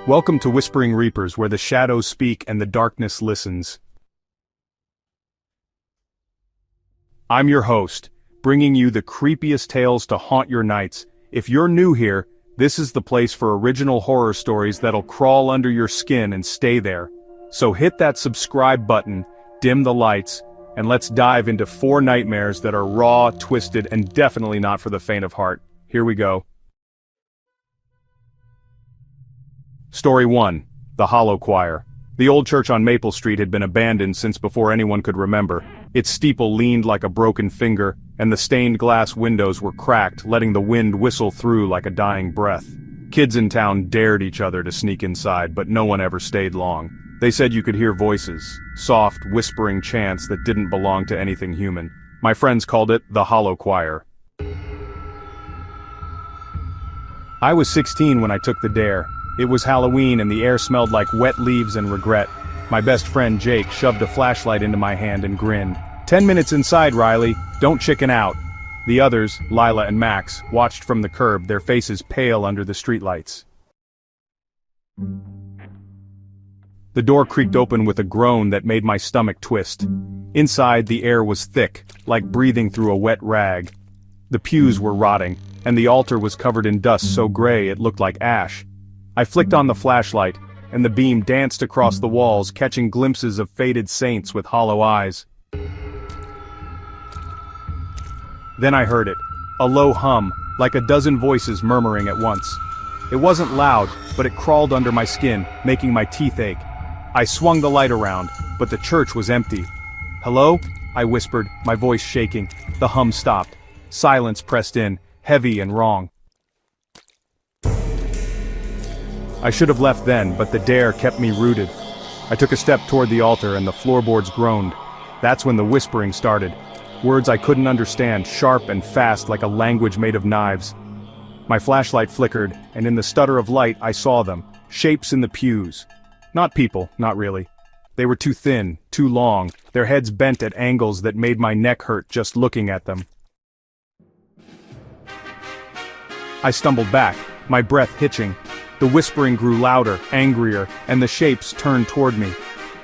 Welcome to Whispering Reapers, where the shadows speak and the darkness listens. I'm your host, bringing you the creepiest tales to haunt your nights. If you're new here, this is the place for original horror stories that'll crawl under your skin and stay there. So hit that subscribe button, dim the lights, and let's dive into 4 nightmares that are raw, twisted, and definitely not for the faint of heart. Here we go. Story 1. The Hollow Choir. The old church on Maple Street had been abandoned since before anyone could remember. Its steeple leaned like a broken finger, and the stained glass windows were cracked, letting the wind whistle through like a dying breath. Kids in town dared each other to sneak inside, but no one ever stayed long. They said you could hear voices, soft, whispering chants that didn't belong to anything human. My friends called it the Hollow Choir. I was 16 when I took the dare. It was Halloween and the air smelled like wet leaves and regret. My best friend Jake shoved a flashlight into my hand and grinned. 10 minutes inside, Riley. Don't chicken out. The others, Lila and Max, watched from the curb, their faces pale under the streetlights. The door creaked open with a groan that made my stomach twist. Inside, the air was thick, like breathing through a wet rag. The pews were rotting, and the altar was covered in dust so gray it looked like ash. I flicked on the flashlight, and the beam danced across the walls, catching glimpses of faded saints with hollow eyes. Then I heard it, a low hum, like a dozen voices murmuring at once. It wasn't loud, but it crawled under my skin, making my teeth ache. I swung the light around, but the church was empty. "Hello?" I whispered, my voice shaking. The hum stopped. Silence pressed in, heavy and wrong. I should have left then, but the dare kept me rooted. I took a step toward the altar and the floorboards groaned. That's when the whispering started. Words I couldn't understand, sharp and fast like a language made of knives. My flashlight flickered, and in the stutter of light I saw them, shapes in the pews. Not people, not really. They were too thin, too long, their heads bent at angles that made my neck hurt just looking at them. I stumbled back, my breath hitching. The whispering grew louder, angrier, and the shapes turned toward me.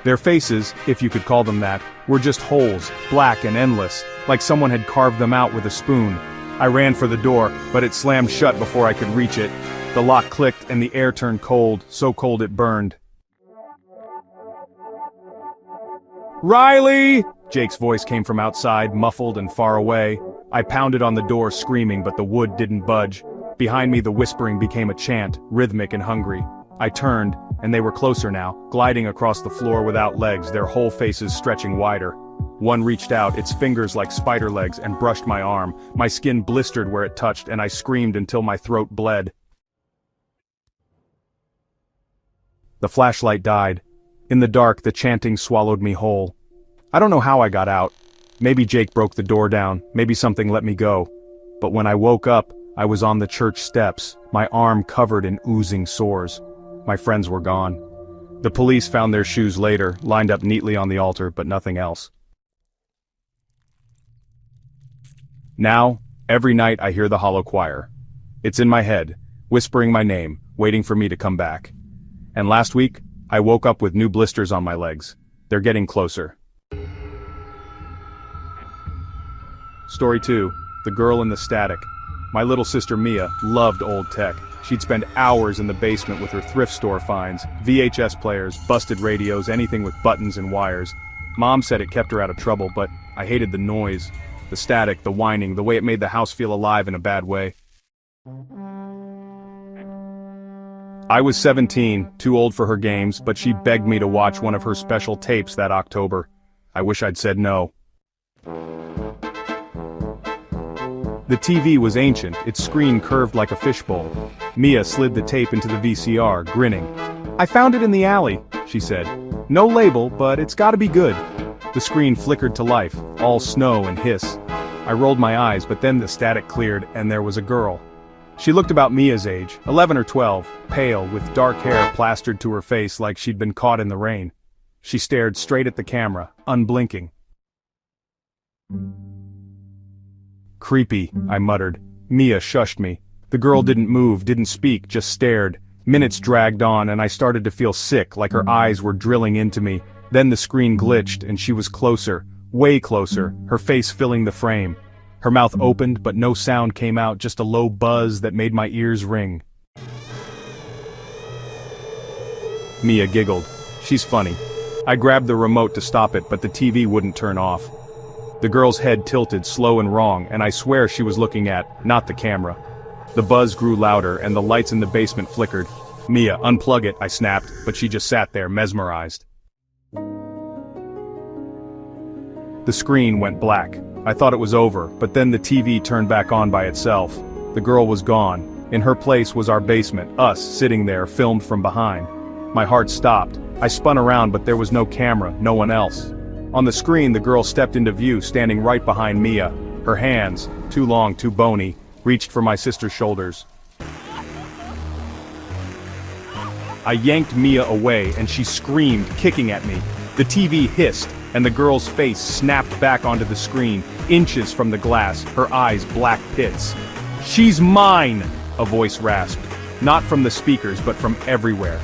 Their faces, if you could call them that, were just holes, black and endless, like someone had carved them out with a spoon. I ran for the door, but it slammed shut before I could reach it. The lock clicked and the air turned cold, so cold it burned. "Riley!" Jake's voice came from outside, muffled and far away. I pounded on the door screaming, but the wood didn't budge. Behind me the whispering became a chant, rhythmic and hungry. I turned, and they were closer now, gliding across the floor without legs, their whole faces stretching wider. One reached out, its fingers like spider legs, and brushed my arm. My skin blistered where it touched, and I screamed until my throat bled. The flashlight died. In the dark, the chanting swallowed me whole. I don't know how I got out. Maybe Jake broke the door down, maybe something let me go. But when I woke up, I was on the church steps, my arm covered in oozing sores. My friends were gone. The police found their shoes later, lined up neatly on the altar, but nothing else. Now, every night I hear the Hollow Choir. It's in my head, whispering my name, waiting for me to come back. And last week, I woke up with new blisters on my legs. They're getting closer. Story 2. The Girl in the Static. My little sister Mia loved old tech. She'd spend hours in the basement with her thrift store finds, VHS players, busted radios, anything with buttons and wires. Mom said it kept her out of trouble, but I hated the noise, the static, the whining, the way it made the house feel alive in a bad way. I was 17, too old for her games, but she begged me to watch one of her special tapes that October. I wish I'd said no. The TV was ancient, its screen curved like a fishbowl. Mia slid the tape into the VCR, grinning. "I found it in the alley," she said. "No label, but it's gotta be good." The screen flickered to life, all snow and hiss. I rolled my eyes, but then the static cleared, and there was a girl. She looked about Mia's age, 11 or 12, pale, with dark hair plastered to her face like she'd been caught in the rain. She stared straight at the camera, unblinking. "Creepy," I muttered. Mia shushed me. The girl didn't move, didn't speak, just stared. Minutes dragged on and I started to feel sick, like her eyes were drilling into me. Then the screen glitched and she was closer, way closer, her face filling the frame. Her mouth opened but no sound came out, just a low buzz that made my ears ring. Mia giggled. She's funny. I grabbed the remote to stop it, but the TV wouldn't turn off. The girl's head tilted slow and wrong, and I swear she was looking at, not the camera. The buzz grew louder and the lights in the basement flickered. Mia, unplug it, I snapped, but she just sat there mesmerized. The screen went black. I thought it was over, but then the TV turned back on by itself. The girl was gone. In her place was our basement, us sitting there, filmed from behind. My heart stopped. I spun around, but there was no camera, no one else. On the screen, the girl stepped into view, standing right behind Mia. Her hands, too long, too bony, reached for my sister's shoulders. I yanked Mia away, and she screamed, kicking at me. The TV hissed, and the girl's face snapped back onto the screen, inches from the glass, her eyes black pits. "She's mine!" a voice rasped. Not from the speakers, but from everywhere.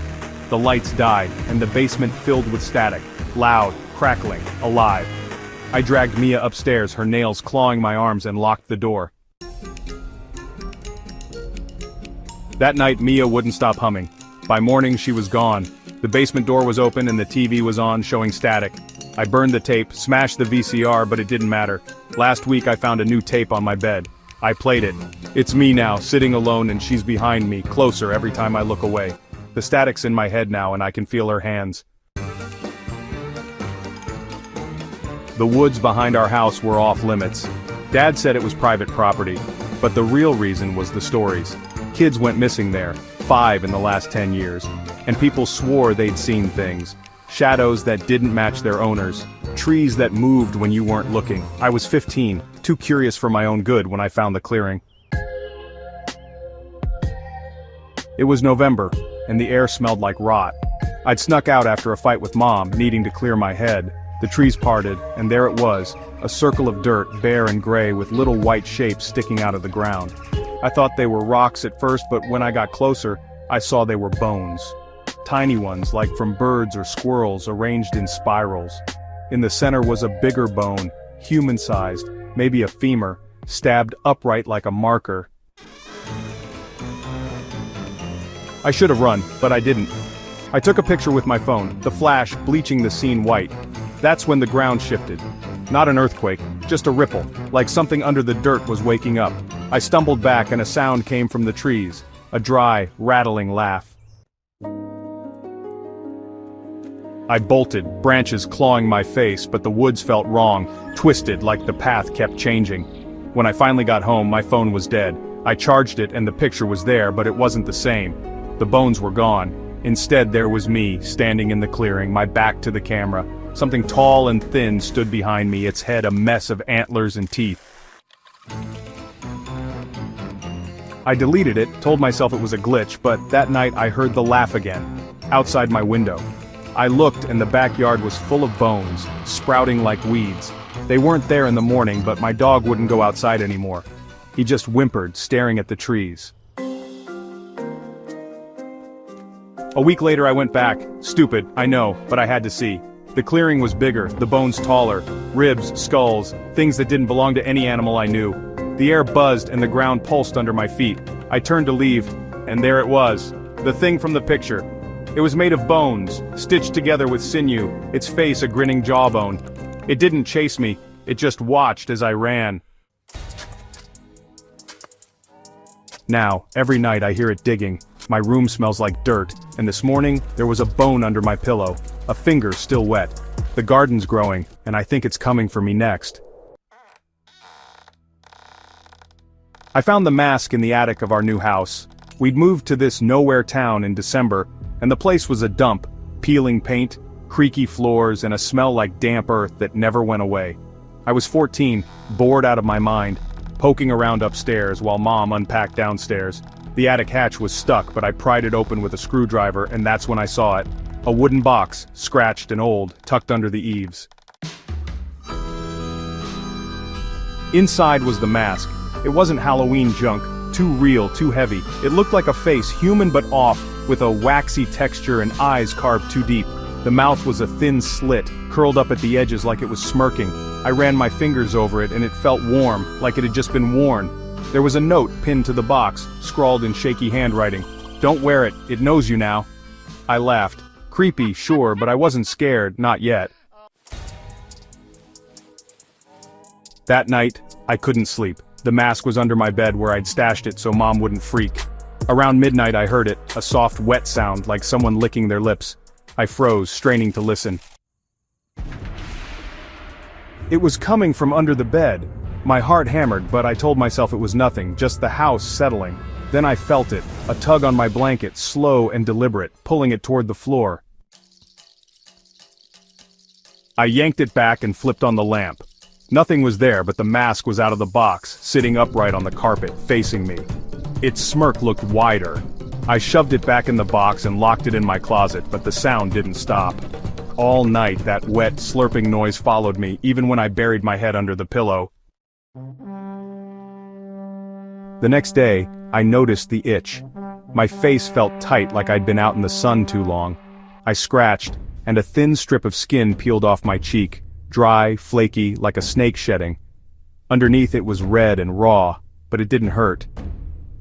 The lights died, and the basement filled with static, loud, crackling, alive. I dragged Mia upstairs, her nails clawing my arms, and locked the door. That night, Mia wouldn't stop humming. By morning, she was gone. The basement door was open and the TV was on, showing static. I burned the tape, smashed the VCR, but it didn't matter. Last week, I found a new tape on my bed. I played it. It's me now, sitting alone, and she's behind me, closer every time I look away. The static's in my head now and I can feel her hands. The woods behind our house were off limits. Dad said it was private property, but the real reason was the stories. Kids went missing there, 5 in the last 10 years, and people swore they'd seen things. Shadows that didn't match their owners, trees that moved when you weren't looking. I was 15, too curious for my own good when I found the clearing. It was November, and the air smelled like rot. I'd snuck out after a fight with Mom, needing to clear my head. The trees parted, and there it was, a circle of dirt, bare and gray with little white shapes sticking out of the ground. I thought they were rocks at first, but when I got closer, I saw they were bones. Tiny ones, like from birds or squirrels, arranged in spirals. In the center was a bigger bone, human-sized, maybe a femur, stabbed upright like a marker. I should have run, but I didn't. I took a picture with my phone, the flash bleaching the scene white. That's when the ground shifted. Not an earthquake, just a ripple, like something under the dirt was waking up. I stumbled back and a sound came from the trees, a dry, rattling laugh. I bolted, branches clawing my face, but the woods felt wrong, twisted like the path kept changing. When I finally got home, my phone was dead. I charged it and the picture was there, but it wasn't the same. The bones were gone. Instead, there was me, standing in the clearing, my back to the camera. Something tall and thin stood behind me, its head a mess of antlers and teeth. I deleted it, told myself it was a glitch, but that night I heard the laugh again, outside my window. I looked and the backyard was full of bones, sprouting like weeds. They weren't there in the morning, but my dog wouldn't go outside anymore. He just whimpered, staring at the trees. A week later I went back. Stupid, I know, but I had to see. The clearing was bigger, the bones taller, ribs, skulls, things that didn't belong to any animal I knew. The air buzzed and the ground pulsed under my feet. I turned to leave, and there it was, the thing from the picture. It was made of bones, stitched together with sinew, its face a grinning jawbone. It didn't chase me, it just watched as I ran. Now, every night I hear it digging. My room smells like dirt, and this morning, there was a bone under my pillow, a finger still wet. The garden's growing, and I think it's coming for me next. I found the mask in the attic of our new house. We'd moved to this nowhere town in December, and the place was a dump, peeling paint, creaky floors, and a smell like damp earth that never went away. I was 14, bored out of my mind, poking around upstairs while Mom unpacked downstairs. The attic hatch was stuck, but I pried it open with a screwdriver, and that's when I saw it. A wooden box, scratched and old, tucked under the eaves. Inside was the mask. It wasn't Halloween junk, too real, too heavy. It looked like a face, human but off, with a waxy texture and eyes carved too deep. The mouth was a thin slit, curled up at the edges like it was smirking. I ran my fingers over it and it felt warm, like it had just been worn. There was a note pinned to the box, scrawled in shaky handwriting. "Don't wear it, it knows you now." I laughed. Creepy, sure, but I wasn't scared, not yet. That night, I couldn't sleep. The mask was under my bed where I'd stashed it so Mom wouldn't freak. Around midnight I heard it, a soft wet sound like someone licking their lips. I froze, straining to listen. It was coming from under the bed. My heart hammered, but I told myself it was nothing, just the house settling. Then I felt it, a tug on my blanket, slow and deliberate, pulling it toward the floor. I yanked it back and flipped on the lamp. Nothing was there, but the mask was out of the box, sitting upright on the carpet, facing me. Its smirk looked wider. I shoved it back in the box and locked it in my closet, but the sound didn't stop. All night that wet, slurping noise followed me, even when I buried my head under the pillow. The next day, I noticed the itch. My face felt tight like I'd been out in the sun too long. I scratched, and a thin strip of skin peeled off my cheek, dry, flaky, like a snake shedding. Underneath it was red and raw, but it didn't hurt.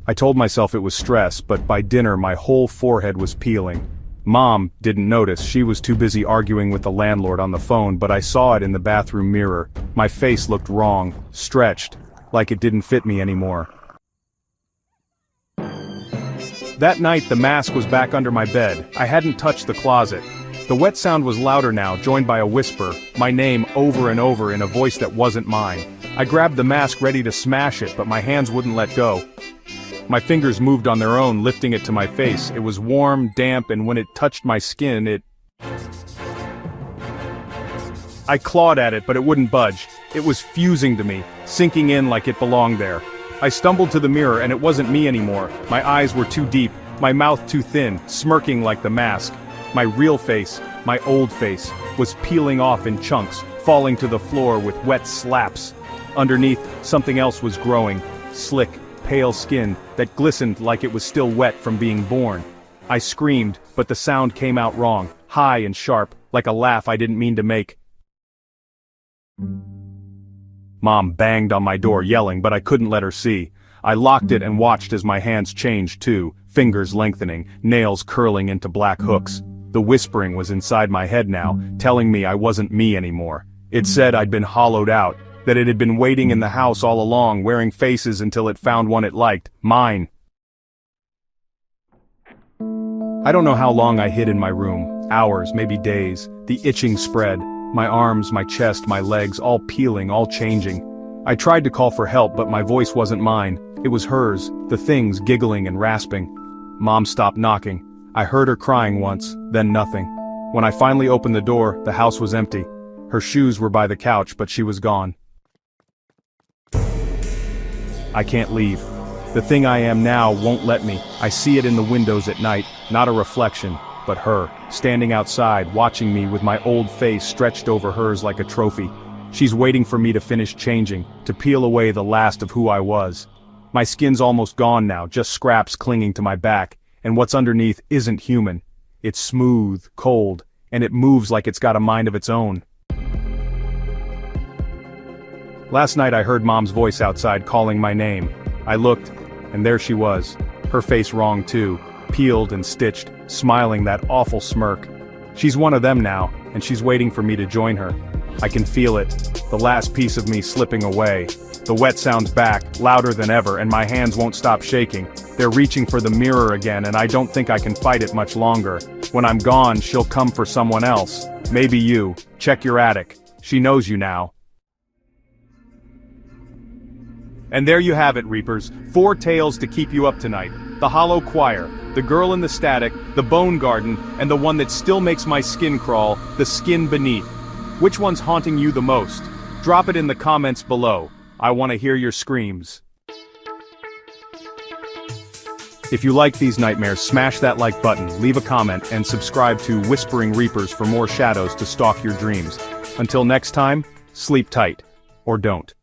I told myself it was stress, but by dinner my whole forehead was peeling. Mom didn't notice, she was too busy arguing with the landlord on the phone, but I saw it in the bathroom mirror. My face looked wrong, stretched, like it didn't fit me anymore. That night the mask was back under my bed. I hadn't touched the closet. The wet sound was louder now, joined by a whisper, my name over and over in a voice that wasn't mine. I grabbed the mask ready to smash it, but my hands wouldn't let go. My fingers moved on their own, lifting it to my face. It was warm, damp, and when it touched my skin, I clawed at it, but it wouldn't budge. It was fusing to me, sinking in like it belonged there. I stumbled to the mirror and it wasn't me anymore. My eyes were too deep, my mouth too thin, smirking like the mask. My real face, my old face, was peeling off in chunks, falling to the floor with wet slaps. Underneath, something else was growing, slick, pale skin that glistened like it was still wet from being born. I screamed, but the sound came out wrong, high and sharp, like a laugh I didn't mean to make. Mom banged on my door yelling, but I couldn't let her see. I locked it and watched as my hands changed too, fingers lengthening, nails curling into black hooks. The whispering was inside my head now, telling me I wasn't me anymore. It said I'd been hollowed out, that it had been waiting in the house all along, wearing faces until it found one it liked, mine. I don't know how long I hid in my room, hours, maybe days. The itching spread, my arms, my chest, my legs, all peeling, all changing. I tried to call for help, but my voice wasn't mine. It was hers, the things giggling and rasping. Mom stopped knocking. I heard her crying once, then nothing. When I finally opened the door, the house was empty. Her shoes were by the couch, but she was gone. I can't leave. The thing I am now won't let me. I see it in the windows at night, not a reflection, but her, standing outside, watching me with my old face stretched over hers like a trophy. She's waiting for me to finish changing, to peel away the last of who I was. My skin's almost gone now, just scraps clinging to my back, and what's underneath isn't human. It's smooth, cold, and it moves like it's got a mind of its own. Last night I heard Mom's voice outside calling my name. I looked, and there she was, her face wrong too, peeled and stitched, smiling that awful smirk. She's one of them now, and she's waiting for me to join her. I can feel it, the last piece of me slipping away. The wet sound's back, louder than ever, and my hands won't stop shaking. They're reaching for the mirror again, and I don't think I can fight it much longer. When I'm gone, she'll come for someone else. Maybe you. Check your attic. She knows you now. And there you have it, Reapers. 4 tales to keep you up tonight. The Hollow Choir, The Girl in the Static, The Bone Garden, and the one that still makes my skin crawl, The Skin Beneath. Which one's haunting you the most? Drop it in the comments below. I want to hear your screams. If you like these nightmares, smash that like button, leave a comment, and subscribe to Whispering Reapers for more shadows to stalk your dreams. Until next time, sleep tight. Or don't.